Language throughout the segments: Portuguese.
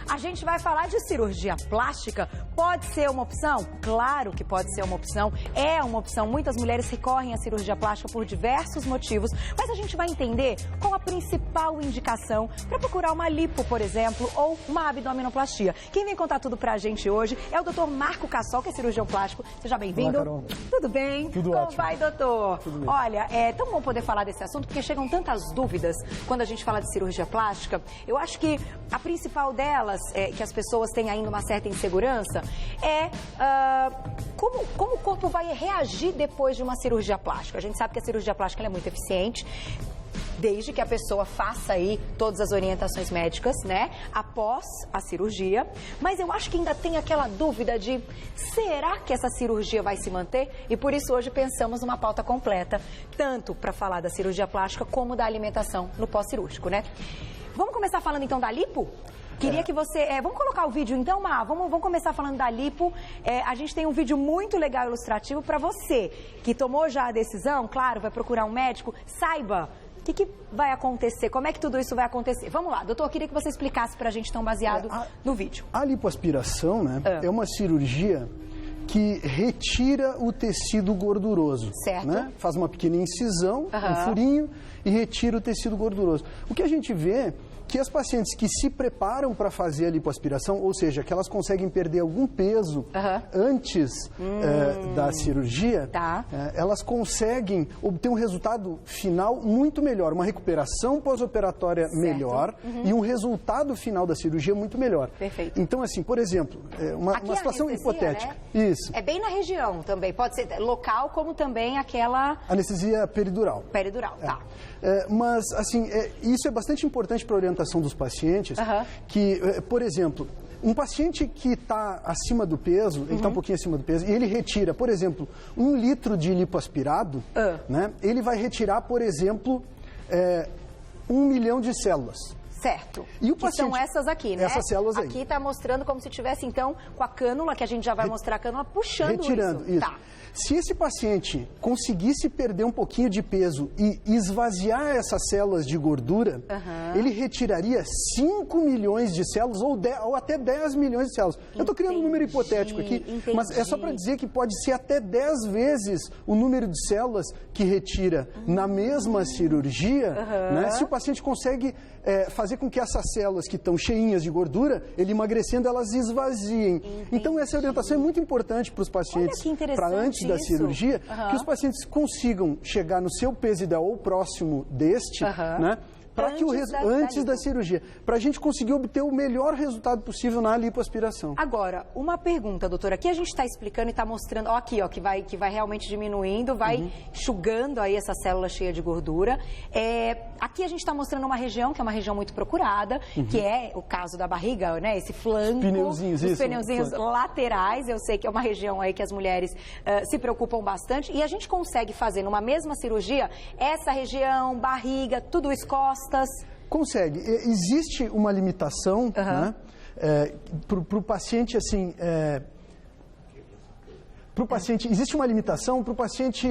A gente vai falar de cirurgia plástica. Pode ser uma opção? Claro que pode ser uma opção. É uma opção. Muitas mulheres recorrem à cirurgia plástica por diversos motivos. Mas a gente vai entender qual a principal indicação para procurar uma lipo, por exemplo, ou uma abdominoplastia. Quem vem contar tudo pra gente hoje é o Dr. Marco Cassol, que é cirurgião plástico. Seja bem-vindo. Olá, Carol. Tudo bem? Tudo Como ótimo. vai, doutor? Tudo bem. Olha, é tão bom poder falar desse assunto, porque chegam tantas dúvidas quando a gente fala de cirurgia plástica. Eu acho que a principal delas, que as pessoas têm ainda uma certa insegurança, é como o corpo vai reagir depois de uma cirurgia plástica. A gente sabe que a cirurgia plástica ela é muito eficiente, desde que a pessoa faça aí todas as orientações médicas, né, após a cirurgia. Mas eu acho que ainda tem aquela dúvida de, será que essa cirurgia vai se manter? E por isso hoje pensamos numa pauta completa, tanto para falar da cirurgia plástica como da alimentação no pós-cirúrgico, né? Vamos começar falando então da lipo? Queria que você... vamos colocar o vídeo então, Mar? Vamos começar falando da lipo. A gente tem um vídeo muito legal e ilustrativo para você que tomou já a decisão, claro, vai procurar um médico, saiba o que vai acontecer, como é que tudo isso vai acontecer. Vamos lá, doutor, eu queria que você explicasse pra gente, então, baseado no vídeo. A lipoaspiração, né, é uma cirurgia que retira o tecido gorduroso. Certo. Né? Faz uma pequena incisão, um furinho, e retira o tecido gorduroso. O que a gente vê que as pacientes que se preparam para fazer a lipoaspiração, ou seja, que elas conseguem perder algum peso antes da cirurgia, elas conseguem obter um resultado final muito melhor, uma recuperação pós-operatória melhor e um resultado final da cirurgia muito melhor. Perfeito. Então, assim, por exemplo, uma situação hipotética. Né? Isso. É bem na região também, pode ser local como também aquela... Anestesia peridural. Peridural, tá. Mas, assim, isso é bastante importante para a orientação dos pacientes, que, por exemplo, um paciente que está acima do peso, ele está um pouquinho acima do peso, e ele retira, por exemplo, 1 litro de lipoaspirado, né, ele vai retirar, por exemplo, 1 milhão de células. Certo. E o paciente, que são essas aqui, né? Essas células aí. Aqui está mostrando como se tivesse, então, com a cânula, que a gente já vai mostrar a cânula, puxando retirando isso. Tá. Se esse paciente conseguisse perder um pouquinho de peso e esvaziar essas células de gordura, ele retiraria 5 milhões de células ou até 10 milhões de células. Eu estou criando um número hipotético aqui, mas é só para dizer que pode ser até 10 vezes o número de células que retira na mesma cirurgia, né? Se o paciente consegue fazer com que essas células que estão cheinhas de gordura, ele emagrecendo, elas esvaziem. Então essa orientação é muito importante para os pacientes, para antes da cirurgia, que os pacientes consigam chegar no seu peso ideal ou próximo deste, né? Para que antes da cirurgia, para a gente conseguir obter o melhor resultado possível na lipoaspiração. Agora, uma pergunta, doutora. Aqui a gente está explicando e está mostrando, ó, aqui, ó, que vai realmente diminuindo, vai enxugando aí essa célula cheia de gordura. Aqui a gente está mostrando uma região que é uma região muito procurada, que é o caso da barriga, né? Esse flanco, os pneuzinhos laterais. Eu sei que é uma região aí que as mulheres se preocupam bastante. E a gente consegue fazer numa mesma cirurgia essa região, barriga, tudo isso, costas. Consegue. Existe uma limitação, né, para o paciente, assim, existe uma limitação para o paciente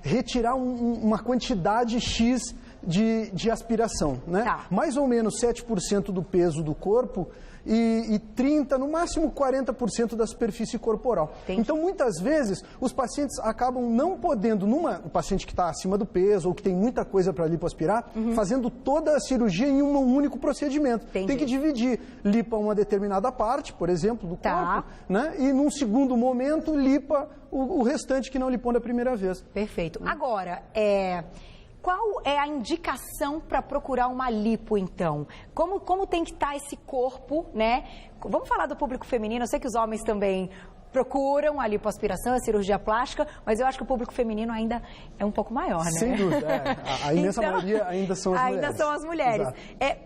retirar uma quantidade X de aspiração, né? Mais ou menos 7% do peso do corpo e 30%, no máximo 40% da superfície corporal. Então, muitas vezes, os pacientes acabam não podendo, o paciente que está acima do peso ou que tem muita coisa para lipoaspirar, fazendo toda a cirurgia em um único procedimento. Tem que dividir, lipa uma determinada parte, por exemplo, do corpo, né? E num segundo momento, lipa o restante que não lipou da primeira vez. Perfeito. Agora, qual é a indicação para procurar uma lipo, então? Como tem que estar esse corpo, né? Vamos falar do público feminino. Eu sei que os homens também procuram a lipoaspiração, a cirurgia plástica, mas eu acho que o público feminino ainda é um pouco maior, né? Sem dúvida. A imensa maioria ainda são as mulheres. Ainda são as mulheres.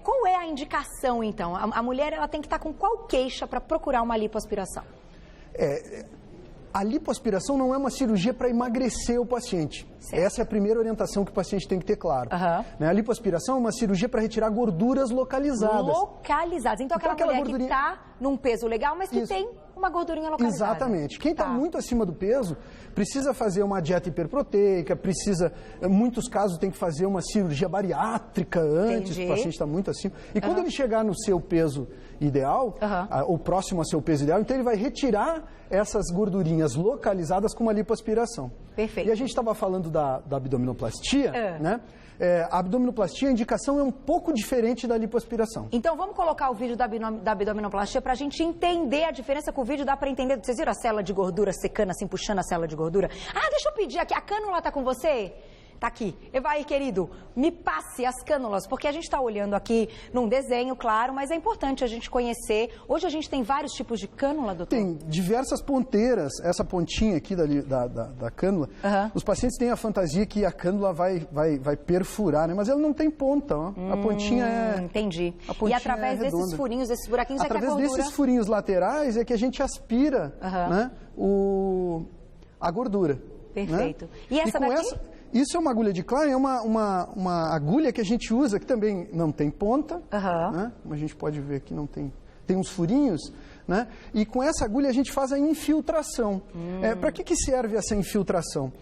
Qual é a indicação, então? A mulher ela tem que estar com qual queixa para procurar uma lipoaspiração? A lipoaspiração não é uma cirurgia para emagrecer o paciente. Certo. Essa é a primeira orientação que o paciente tem que ter claro. Né? A lipoaspiração é uma cirurgia para retirar gorduras localizadas. Localizadas. Então aquela mulher que está num peso legal, mas que tem uma gordurinha localizada. Exatamente. Quem está muito acima do peso precisa fazer uma dieta hiperproteica, em muitos casos tem que fazer uma cirurgia bariátrica antes, o paciente está muito acima. E quando ele chegar no seu peso ideal, ou próximo a seu peso ideal, então ele vai retirar essas gordurinhas localizadas com uma lipoaspiração. Perfeito. E a gente estava falando da abdominoplastia, né? A abdominoplastia, a indicação é um pouco diferente da lipoaspiração. Então vamos colocar o vídeo da abdominoplastia para a gente entender a diferença. Com o vídeo dá para entender. Vocês viram a célula de gordura secando assim, puxando a célula de gordura? Ah, deixa eu pedir aqui, a cânula tá com você? Tá aqui. Evair, querido, me passe as cânulas, porque a gente está olhando aqui num desenho, claro, mas é importante a gente conhecer. Hoje a gente tem vários tipos de cânula, doutor? Tem diversas ponteiras. Essa pontinha aqui da cânula, os pacientes têm a fantasia que a cânula vai perfurar, né? Mas ela não tem ponta, ó. A pontinha é... Entendi. E através desses furinhos, desses buraquinhos, através é que a gordura... desses furinhos laterais é que a gente aspira né, a gordura. Perfeito. Né? E essa daqui? Isso é uma agulha de Klein, é uma agulha que a gente usa, que também não tem ponta, né? Como a gente pode ver aqui, não tem uns furinhos, né? E com essa agulha a gente faz a infiltração. Para que serve essa infiltração?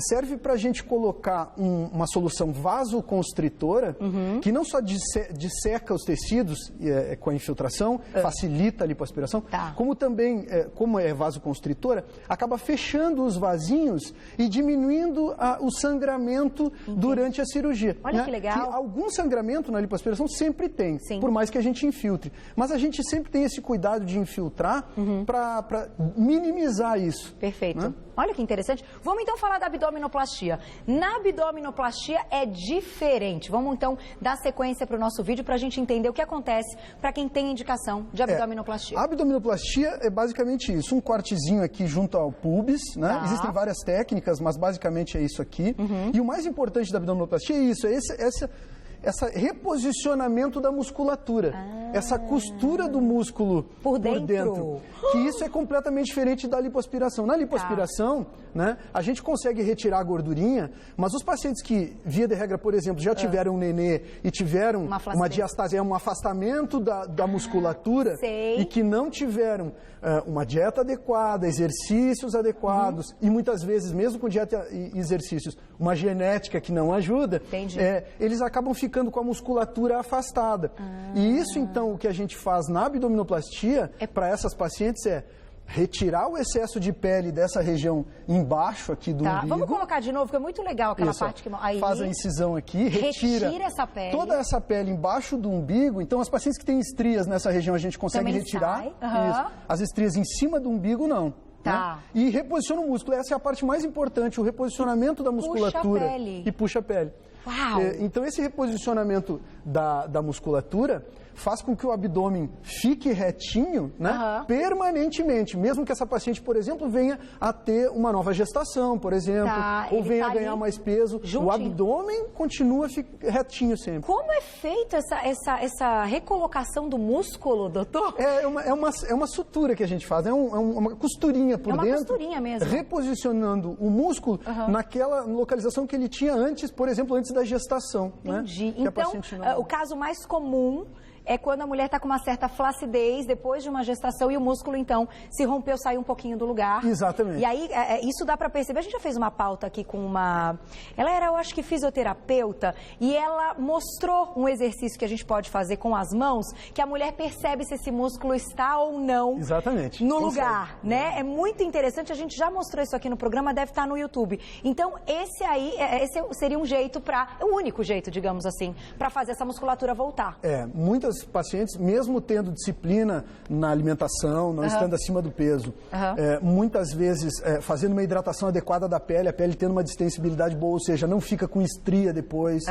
Serve para a gente colocar uma solução vasoconstritora, que não só disseca os tecidos com a infiltração, facilita a lipoaspiração, como também, como é vasoconstritora, acaba fechando os vasinhos e diminuindo o sangramento durante a cirurgia. Olha, né? que legal. Que algum sangramento na lipoaspiração sempre tem, por mais que a gente infiltre. Mas a gente sempre tem esse cuidado de infiltrar para minimizar isso. Perfeito. Né? Olha que interessante. Vamos então falar da abdominoplastia. Na abdominoplastia é diferente. Vamos então dar sequência para o nosso vídeo para a gente entender o que acontece para quem tem indicação de abdominoplastia. A abdominoplastia é basicamente isso, um cortezinho aqui junto ao pubis, né? Existem várias técnicas, mas basicamente é isso aqui. E o mais importante da abdominoplastia é isso, esse reposicionamento da musculatura, essa costura do músculo por dentro. Que isso é completamente diferente da lipoaspiração. Na lipoaspiração, né, a gente consegue retirar a gordurinha, mas os pacientes que, via de regra, por exemplo, já tiveram um nenê e tiveram uma diastase, um afastamento da musculatura e que não tiveram uma dieta adequada, exercícios adequados e muitas vezes, mesmo com dieta e exercícios, uma genética que não ajuda, eles acabam ficando com a musculatura afastada. E isso, então, o que a gente faz na abdominoplastia, para essas pacientes, é retirar o excesso de pele dessa região embaixo aqui do umbigo. Vamos colocar de novo, que é muito legal aquela parte que... Aí, faz a incisão aqui, retira essa pele. Toda essa pele embaixo do umbigo. Então, as pacientes que têm estrias nessa região, a gente consegue retirar. Isso. As estrias em cima do umbigo, não. Né? E reposiciona o músculo. Essa é a parte mais importante, o reposicionamento da musculatura. Puxa a pele. Uau. Então, esse reposicionamento da musculatura faz com que o abdômen fique retinho, né, permanentemente, mesmo que essa paciente, por exemplo, venha a ter uma nova gestação, por exemplo, ou venha a ganhar mais peso, o abdômen continua retinho sempre. Como é feita essa recolocação do músculo, doutor? É uma sutura que a gente faz, é uma costurinha por dentro. É uma costurinha mesmo. Reposicionando o músculo naquela localização que ele tinha antes, por exemplo, antes da gestação. Entendi. Né? Então, o caso mais comum é quando a mulher está com uma certa flacidez depois de uma gestação e o músculo, então, se rompeu, saiu um pouquinho do lugar. Exatamente. E aí, isso dá para perceber. A gente já fez uma pauta aqui com uma... Ela era, eu acho que, fisioterapeuta, e ela mostrou um exercício que a gente pode fazer com as mãos, que a mulher percebe se esse músculo está ou não no lugar, né? É muito interessante, a gente já mostrou isso aqui no programa, deve estar no YouTube. Então, esse seria um jeito o único jeito, digamos assim, para fazer essa musculatura voltar. Muitas pacientes, mesmo tendo disciplina na alimentação, não estando acima do peso, muitas vezes fazendo uma hidratação adequada da pele, a pele tendo uma distensibilidade boa, ou seja, não fica com estria depois.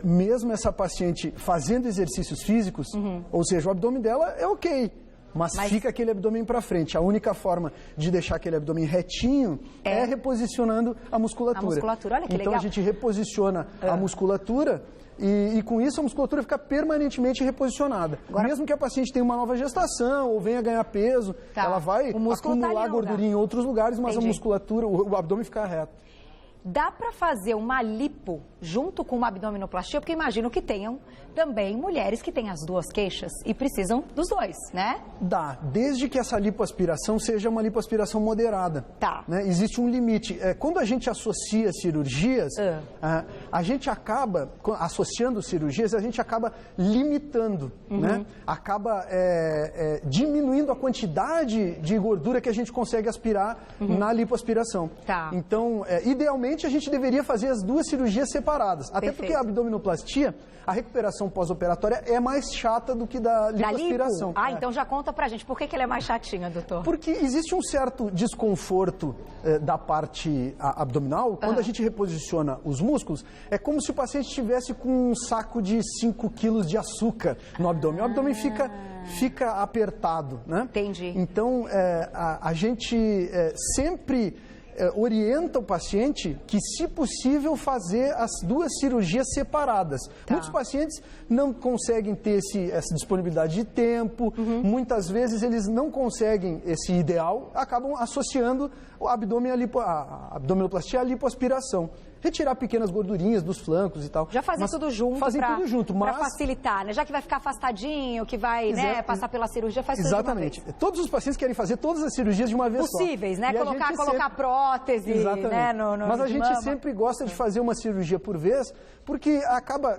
Mesmo essa paciente fazendo exercícios físicos, ou seja, o abdômen dela é ok, mas fica aquele abdômen para frente. A única forma de deixar aquele abdômen retinho é reposicionando a musculatura. Olha que legal. Então a gente reposiciona a musculatura e com isso a musculatura fica permanentemente reposicionada. Mesmo que a paciente tenha uma nova gestação ou venha ganhar peso, ela vai acumular gordurinha em outros lugares, mas a musculatura, o abdômen fica reto. dá para fazer uma lipo junto com uma abdominoplastia? Porque imagino que tenham também mulheres que têm as duas queixas e precisam dos dois, né? Dá, desde que essa lipoaspiração seja uma lipoaspiração moderada. Tá. Né? Existe um limite. Quando a gente associa cirurgias, a gente acaba, associando cirurgias, a gente acaba limitando, né? Acaba diminuindo a quantidade de gordura que a gente consegue aspirar na lipoaspiração. Tá. Então, idealmente, a gente deveria fazer as duas cirurgias separadas. Até Perfeito. porque a abdominoplastia, a recuperação pós-operatória é mais chata do que da lipoaspiração. Da lipo? Então já conta pra gente. Por que ela é mais chatinha, doutor? Porque existe um certo desconforto da parte abdominal. Quando a gente reposiciona os músculos, é como se o paciente estivesse com um saco de 5 quilos de açúcar no abdômen. O abdômen fica apertado, né? Entendi. Então, a gente sempre orienta o paciente que, se possível, fazer as duas cirurgias separadas. Tá. Muitos pacientes não conseguem ter essa disponibilidade de tempo, muitas vezes eles não conseguem esse ideal, acabam associando o abdômen a abdominoplastia à lipoaspiração. Retirar pequenas gordurinhas dos flancos e tal. Já fazem tudo junto. Fazem tudo junto, mas... Pra facilitar, né? Já que vai ficar afastadinho, que vai passar pela cirurgia, faz tudo Exatamente. de uma vez. Todos os pacientes querem fazer todas as cirurgias de uma vez Possíveis, só. né? E Colocar prótese, né? Mas a gente mama. sempre gosta de fazer uma cirurgia por vez, porque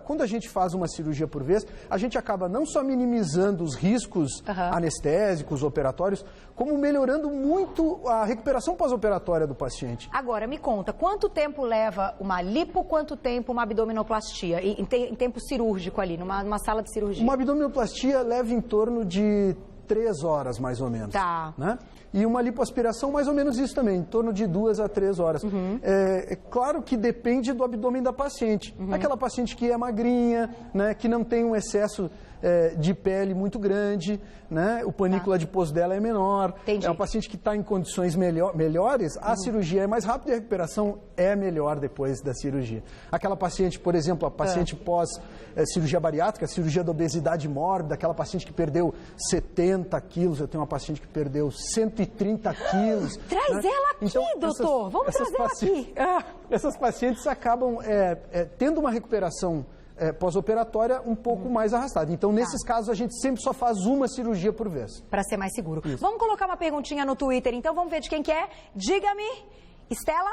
quando a gente faz uma cirurgia por vez, a gente acaba não só minimizando os riscos anestésicos, operatórios, como melhorando muito a recuperação pós-operatória do paciente. Agora, me conta, quanto tempo leva uma lipo, quanto tempo uma abdominoplastia? Em tempo cirúrgico ali, numa sala de cirurgia? Uma abdominoplastia leva em torno de 3 horas, mais ou menos. Tá. Né? E uma lipoaspiração, mais ou menos isso também, em torno de 2 a 3 horas. É claro que depende do abdômen da paciente. Aquela paciente que é magrinha, né, que não tem um excesso de pele muito grande, né? O panículo adiposo dela é menor. Entendi. É uma paciente que está em condições melhores, a cirurgia é mais rápida e a recuperação é melhor depois da cirurgia. Aquela paciente, por exemplo, a paciente pós cirurgia bariátrica, cirurgia da obesidade mórbida, aquela paciente que perdeu 70 quilos, eu tenho uma paciente que perdeu 130 quilos. Traz ela aqui, então, doutor. Vamos trazer ela aqui. Essas pacientes acabam tendo uma recuperação pós-operatória um pouco mais arrastada. Então, nesses casos, a gente sempre só faz uma cirurgia por vez. Para ser mais seguro. Isso. Vamos colocar uma perguntinha no Twitter, então vamos ver de quem que é. Diga-me, Estela?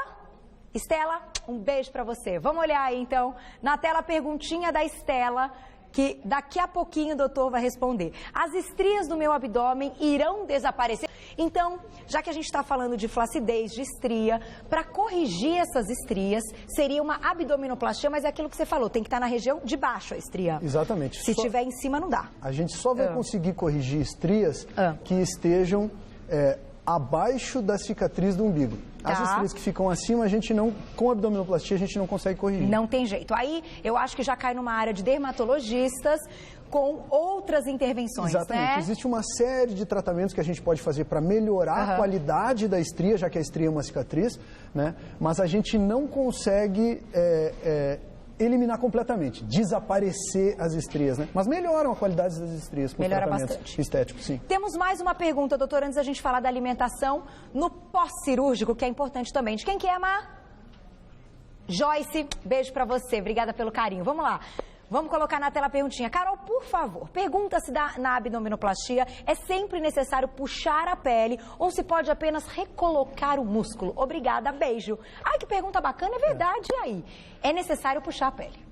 Estela, um beijo para você. Vamos olhar aí, então, na tela a perguntinha da Estela, que daqui a pouquinho o doutor vai responder. As estrias do meu abdômen irão desaparecer? Então, já que a gente está falando de flacidez, de estria, para corrigir essas estrias, seria uma abdominoplastia, mas é aquilo que você falou, tem que estar na região de baixo a estria. Exatamente. Se estiver em cima, não dá. A gente só vai conseguir corrigir estrias que estejam abaixo da cicatriz do umbigo. As estrias que ficam acima, a gente não, com abdominoplastia, a gente não consegue corrigir. Não tem jeito. Aí, eu acho que já cai numa área de dermatologistas com outras intervenções, Exatamente. né? Existe uma série de tratamentos que a gente pode fazer para melhorar a qualidade da estria, já que a estria é uma cicatriz, né? Mas a gente não consegue eliminar completamente, desaparecer as estrias, né? Mas melhoram a qualidade das estrias com Melhora tratamentos bastante. estéticos, sim. Temos mais uma pergunta, doutor, antes da gente falar da alimentação no pós-cirúrgico, que é importante também. De quem que é, Mar? Joyce, beijo pra você. Obrigada pelo carinho. Vamos lá. Vamos colocar na tela a perguntinha. Carol, por favor, pergunta se na abdominoplastia é sempre necessário puxar a pele ou se pode apenas recolocar o músculo. Obrigada, beijo. Ai, que pergunta bacana, é verdade. E aí? É necessário puxar a pele?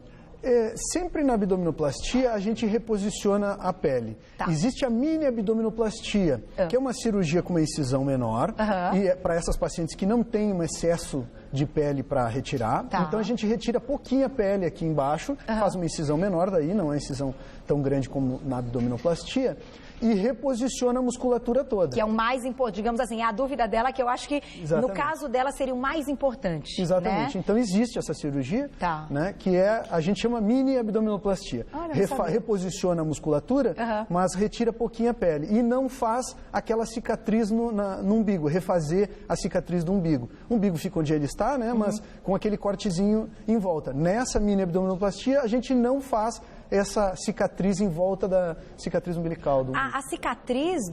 Sempre na abdominoplastia a gente reposiciona a pele. Tá. Existe a mini abdominoplastia, que é uma cirurgia com uma incisão menor, e é para essas pacientes que não têm um excesso de pele para retirar. Tá. Então a gente retira pouquinha pele aqui embaixo, faz uma incisão menor, daí não é uma incisão tão grande como na abdominoplastia, e reposiciona a musculatura toda. Que é o mais importante, digamos assim, é a dúvida dela, que eu acho que no caso dela seria o mais importante. Exatamente. Né? Então existe essa cirurgia, né, que a gente chama mini abdominoplastia. Reposiciona a musculatura, mas retira pouquinha pele. E não faz aquela cicatriz no umbigo, refazer a cicatriz do umbigo. O umbigo fica onde ele está, né, mas com aquele cortezinho em volta. Nessa mini abdominoplastia, a gente não faz essa cicatriz em volta da cicatriz umbilical. A cicatriz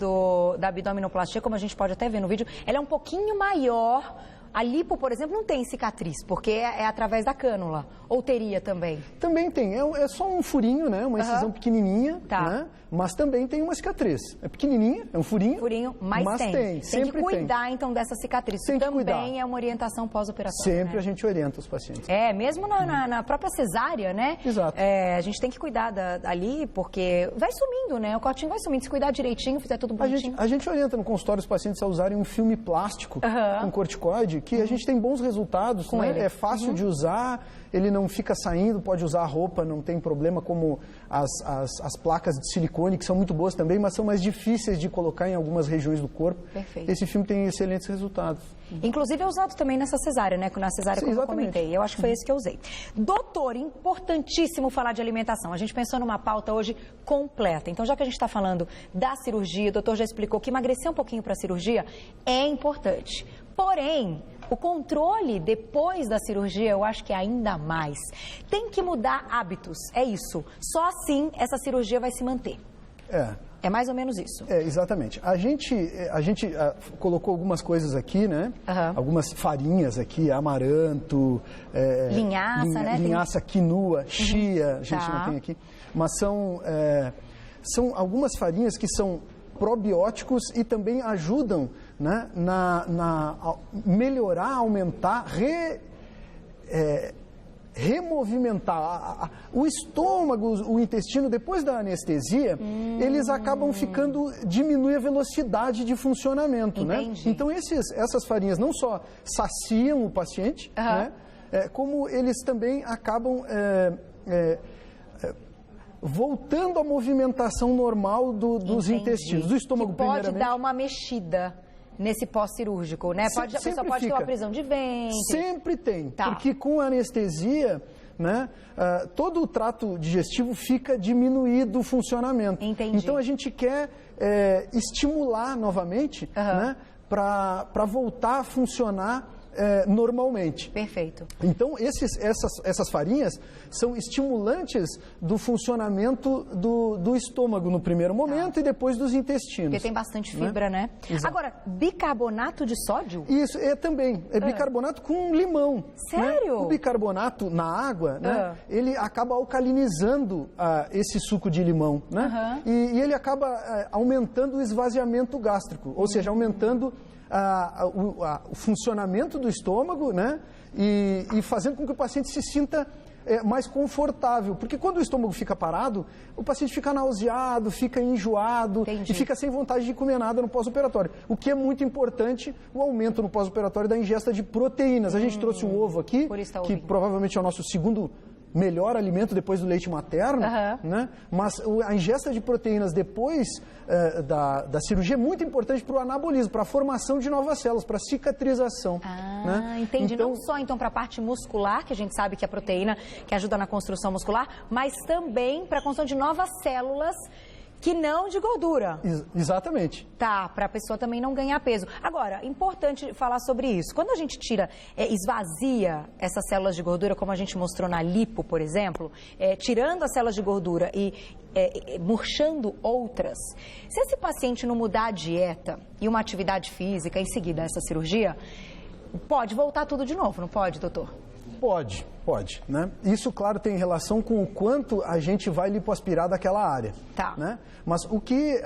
da abdominoplastia, como a gente pode até ver no vídeo, ela é um pouquinho maior a lipo, por exemplo, não tem cicatriz, porque é através da cânula. Ou teria também? Também tem. É só um furinho, né? Uma incisão pequenininha, né? Mas também tem uma cicatriz. É pequenininha, é um furinho. Mas tem. Tem que cuidar, tem. então, dessa cicatriz. Tem que também cuidar. É uma orientação pós-operatória. Sempre a gente orienta os pacientes. Mesmo na própria cesárea, né? Exato. A gente tem que cuidar ali, porque vai sumindo, né? O cortinho vai sumindo. Se cuidar direitinho, fizer tudo bonitinho. A gente orienta no consultório os pacientes a usarem um filme plástico com corticoide, que a gente tem bons resultados, com né? ele. É fácil de usar, ele não fica saindo, pode usar a roupa, não tem problema, como as placas de silicone, que são muito boas também, mas são mais difíceis de colocar em algumas regiões do corpo. Perfeito. Esse filme tem excelentes resultados. Inclusive é usado também nessa cesárea, né? Na cesárea, como eu comentei. Eu acho que foi esse que eu usei. Doutor, importantíssimo falar de alimentação. A gente pensou numa pauta hoje completa. Então, já que a gente está falando da cirurgia, o doutor já explicou que emagrecer um pouquinho para a cirurgia é importante. Porém, o controle depois da cirurgia, eu acho que é ainda mais. Tem que mudar hábitos, é isso. Só assim essa cirurgia vai se manter. É mais ou menos isso. Exatamente. A gente colocou algumas coisas aqui, né? Algumas farinhas aqui, amaranto, linhaça, né? Linhaça, quinua, chia, a gente não tem aqui. Mas são algumas farinhas que são probióticos e também ajudam, né, a melhorar, aumentar, removimentar o estômago, o intestino. Depois da anestesia, eles acabam diminui a velocidade de funcionamento, né? Então essas farinhas não só saciam o paciente, né, como eles também acabam voltando à movimentação normal dos intestinos, do estômago, primeiramente. Pode dar uma mexida nesse pós-cirúrgico, né? A pessoa pode ter uma prisão de ventre. Sempre tem, porque com a anestesia, né, todo o trato digestivo fica diminuído o funcionamento. Entendi. Então a gente quer estimular novamente, né, para voltar a funcionar normalmente. Perfeito. Então, essas farinhas são estimulantes do funcionamento do estômago no primeiro momento e depois dos intestinos. Porque tem bastante fibra, né? Exato. Agora, bicarbonato de sódio? Isso, também. É bicarbonato com limão. Sério? Né? O bicarbonato na água, né, ele acaba alcalinizando esse suco de limão, né? E ele acaba aumentando o esvaziamento gástrico, ou seja, aumentando o funcionamento do estômago, né? E fazendo com que o paciente se sinta mais confortável. Porque quando o estômago fica parado, o paciente fica nauseado, fica enjoado. Entendi. E fica sem vontade de comer nada no pós-operatório. O que é muito importante, o aumento no pós-operatório da ingesta de proteínas. A gente trouxe o ovo aqui, que provavelmente é o nosso segundo melhor alimento depois do leite materno, né? Mas a ingesta de proteínas depois da cirurgia é muito importante para o anabolismo, para a formação de novas células, para a cicatrização. Né? Entendi. Então, não só então para a parte muscular, que a gente sabe que é a proteína que ajuda na construção muscular, mas também para a construção de novas células que não de gordura. Exatamente. Para a pessoa também não ganhar peso. Agora, importante falar sobre isso. Quando a gente esvazia essas células de gordura, como a gente mostrou na lipo, por exemplo, tirando as células de gordura e murchando outras, se esse paciente não mudar a dieta e uma atividade física em seguida a essa cirurgia, pode voltar tudo de novo, não pode, doutor? Pode, né? Isso, claro, tem relação com o quanto a gente vai lipoaspirar daquela área. Né? Mas o que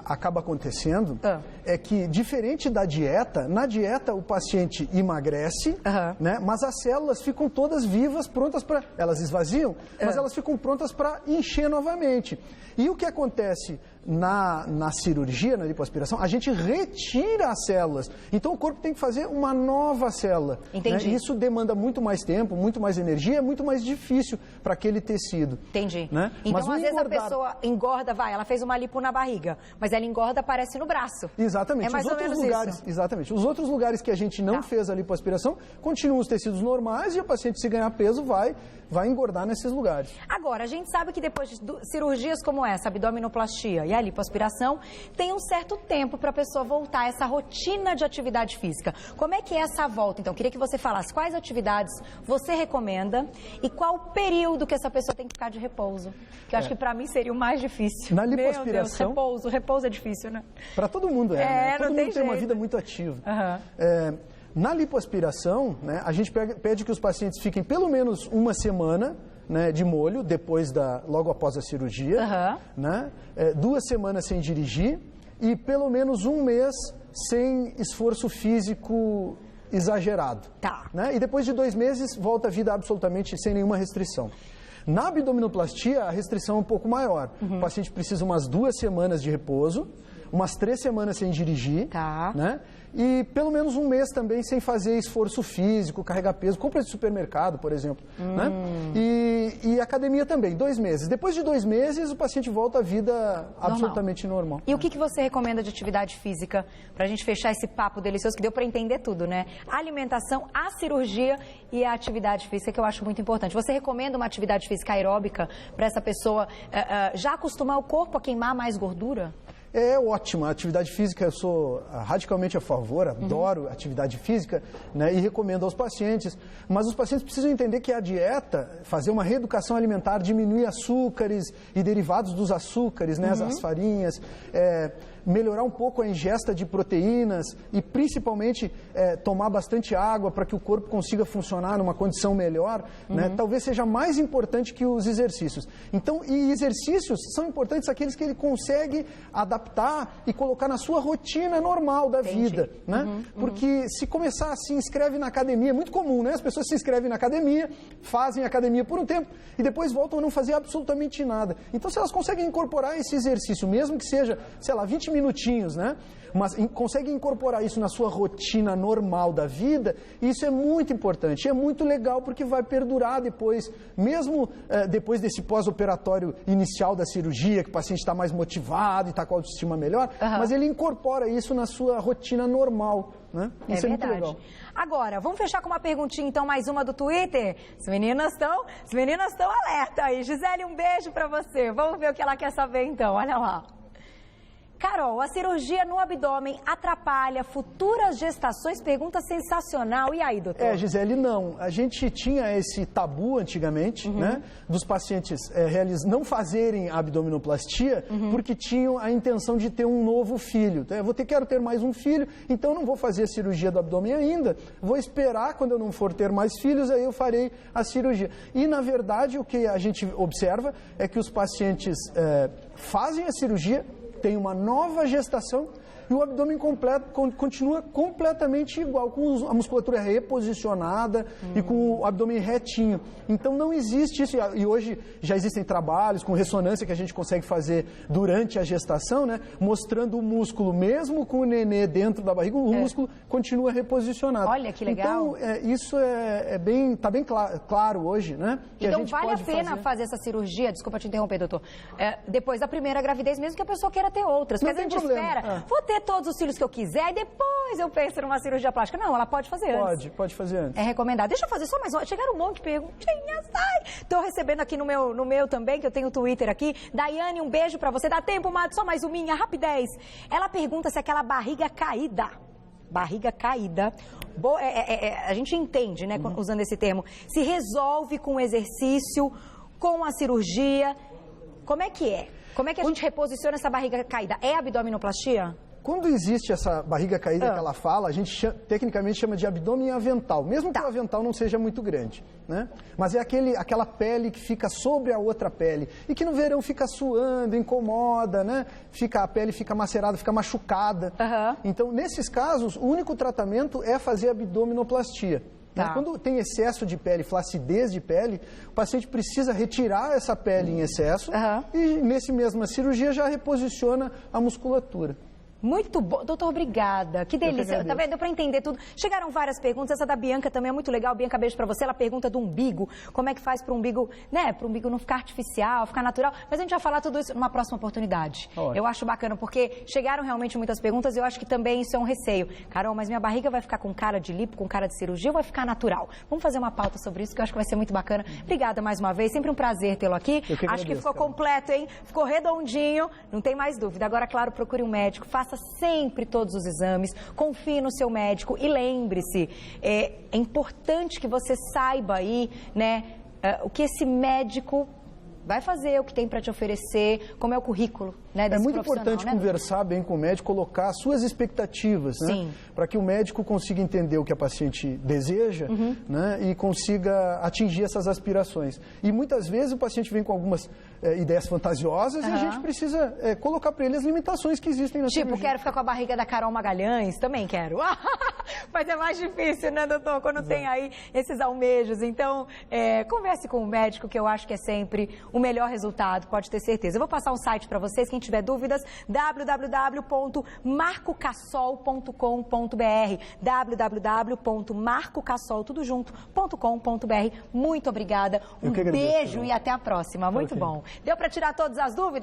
acaba acontecendo é que, diferente da dieta, na dieta o paciente emagrece, né? Mas as células ficam todas vivas, prontas para... Elas esvaziam, mas elas ficam prontas para encher novamente. E o que acontece na cirurgia, na lipoaspiração, a gente retira as células. Então o corpo tem que fazer uma nova célula. Entendi. Né? Isso demanda muito mais tempo, muito mais energia, é muito mais difícil para aquele tecido. Entendi. Né? Então, mas às vezes a pessoa engorda, ela fez uma lipo na barriga, mas ela engorda, aparece no braço. Exatamente. É mais ou menos isso. Exatamente. Os outros lugares que a gente não fez a lipoaspiração, continuam os tecidos normais e o paciente, se ganhar peso, vai engordar nesses lugares. Agora, a gente sabe que depois de cirurgias como essa, abdominoplastia e a lipoaspiração, tem um certo tempo para a pessoa voltar a essa rotina de atividade física. Como é que é essa volta? Então, queria que você falasse quais atividades você recomenda e qual o período que essa pessoa tem que ficar de repouso. Que eu acho que para mim seria o mais difícil. Na lipoaspiração... Meu Deus, repouso é difícil, né? Para todo mundo né? Todo mundo tem jeito. uma vida muito ativa. Na lipoaspiração, né, a gente pede que os pacientes fiquem pelo menos uma semana, né, de molho, logo após a cirurgia, né, 2 semanas sem dirigir e pelo menos 1 mês sem esforço físico exagerado. Tá. Né, e depois de 2 meses, volta à vida absolutamente sem nenhuma restrição. Na abdominoplastia, a restrição é um pouco maior. O paciente precisa umas 2 semanas de repouso, umas 3 semanas sem dirigir, né? E pelo menos 1 mês também sem fazer esforço físico, carregar peso, compra de supermercado, por exemplo, né? E academia também, 2 meses. Depois de 2 meses, o paciente volta à vida absolutamente normal. E o que você recomenda de atividade física para a gente fechar esse papo delicioso que deu para entender tudo, né? A alimentação, a cirurgia e a atividade física, que eu acho muito importante. Você recomenda uma atividade física aeróbica para essa pessoa já acostumar o corpo a queimar mais gordura? É ótima. A atividade física, eu sou radicalmente a favor, adoro atividade física, né, e recomendo aos pacientes. Mas os pacientes precisam entender que a dieta, fazer uma reeducação alimentar, diminuir açúcares e derivados dos açúcares, né, as farinhas, melhorar um pouco a ingesta de proteínas e principalmente tomar bastante água para que o corpo consiga funcionar numa condição melhor, né, talvez seja mais importante que os exercícios. Então, e exercícios são importantes aqueles que ele consegue adaptar e colocar na sua rotina normal da vida, né? Porque se começar a se inscreve na academia, é muito comum, né? As pessoas se inscrevem na academia, fazem academia por um tempo e depois voltam a não fazer absolutamente nada. Então, se elas conseguem incorporar esse exercício, mesmo que seja, sei lá, 20 minutinhos, né? Mas conseguem incorporar isso na sua rotina normal da vida, isso é muito importante, é muito legal porque vai perdurar depois, mesmo depois desse pós-operatório inicial da cirurgia, que o paciente está mais motivado e está com a autoestima melhor, mas ele incorpora isso na sua rotina normal, né? Isso é muito legal. Agora, vamos fechar com uma perguntinha, então, mais uma do Twitter? As meninas estão alerta aí. Gisele, um beijo pra você. Vamos ver o que ela quer saber, então. Olha lá. Carol, a cirurgia no abdômen atrapalha futuras gestações? Pergunta sensacional. E aí, doutor? Gisele, não. A gente tinha esse tabu antigamente, né? Dos pacientes não fazerem a abdominoplastia porque tinham a intenção de ter um novo filho. Então, quero ter mais um filho, então não vou fazer a cirurgia do abdômen ainda. Vou esperar, quando eu não for ter mais filhos, aí eu farei a cirurgia. E, na verdade, o que a gente observa é que os pacientes fazem a cirurgia, tem uma nova gestação e o abdômen continua completamente igual, com a musculatura reposicionada e com o abdômen retinho. Então não existe isso, e hoje já existem trabalhos com ressonância que a gente consegue fazer durante a gestação, né, mostrando o músculo, mesmo com o nenê dentro da barriga, o músculo continua reposicionado. Olha que legal. Então isso está bem claro hoje, né? Que então a gente vale a pena fazer essa cirurgia, desculpa te interromper, doutor, depois da primeira gravidez, mesmo que a pessoa queira ter outras, porque a gente espera, vou ter todos os filhos que eu quiser e depois eu penso numa cirurgia plástica. Não, ela pode fazer antes. Pode fazer antes. É recomendado. Deixa eu fazer só mais uma. Chegaram um monte de perguntinhas. Estou recebendo aqui no meu também, que eu tenho o Twitter aqui. Daiane, um beijo pra você. Dá tempo, Mato? Só mais uma, rapidez. Ela pergunta se aquela barriga caída, a gente entende, né, usando esse termo, se resolve com o exercício, com a cirurgia. Como é que é? Como é que a gente reposiciona essa barriga caída? É abdominoplastia? Quando existe essa barriga caída que ela fala, a gente tecnicamente chama de abdômen avental, mesmo que o avental não seja muito grande, né? Mas é aquela pele que fica sobre a outra pele e que no verão fica suando, incomoda, né? A pele fica macerada, fica machucada. Então, nesses casos, o único tratamento é fazer abdominoplastia. Quando tem excesso de pele, flacidez de pele, o paciente precisa retirar essa pele em excesso e, nesse mesma cirurgia, já reposiciona a musculatura. Muito bom. Doutor, obrigada. Que delícia. Tá vendo? Deu pra entender tudo. Chegaram várias perguntas. Essa da Bianca também é muito legal. Bianca, beijo pra você. Ela pergunta do umbigo. Como é que faz pro umbigo, né? Pro umbigo não ficar artificial, ficar natural. Mas a gente vai falar tudo isso numa próxima oportunidade. Ótimo. Eu acho bacana, porque chegaram realmente muitas perguntas e eu acho que também isso é um receio. Carol, mas minha barriga vai ficar com cara de lipo, com cara de cirurgia ou vai ficar natural? Vamos fazer uma pauta sobre isso, que eu acho que vai ser muito bacana. Obrigada mais uma vez. Sempre um prazer tê-lo aqui. Acho que ficou completo, hein? Ficou redondinho. Não tem mais dúvida. Agora, claro, procure um médico. Faça sempre todos os exames, confie no seu médico e lembre-se, é importante que você saiba aí, né, o que esse médico vai fazer o que tem para te oferecer, como é o currículo, né, desse É muito profissional, importante né, conversar bem com o médico, colocar as suas expectativas, né? Sim. Para que o médico consiga entender o que a paciente deseja, né? E consiga atingir essas aspirações. E muitas vezes o paciente vem com algumas ideias fantasiosas e a gente precisa colocar para ele as limitações que existem na cirurgia. Quero ficar com a barriga da Carol Magalhães, também quero. Mas é mais difícil, né, doutor, quando tem aí esses almejos. Então, converse com o médico, que eu acho que é sempre o melhor resultado, pode ter certeza. Eu vou passar um site para vocês, quem tiver dúvidas, www.marcocassol.com.br www.marcocassol.com.br. Muito obrigada, um beijo e até a próxima. Muito bom. Deu para tirar todas as dúvidas?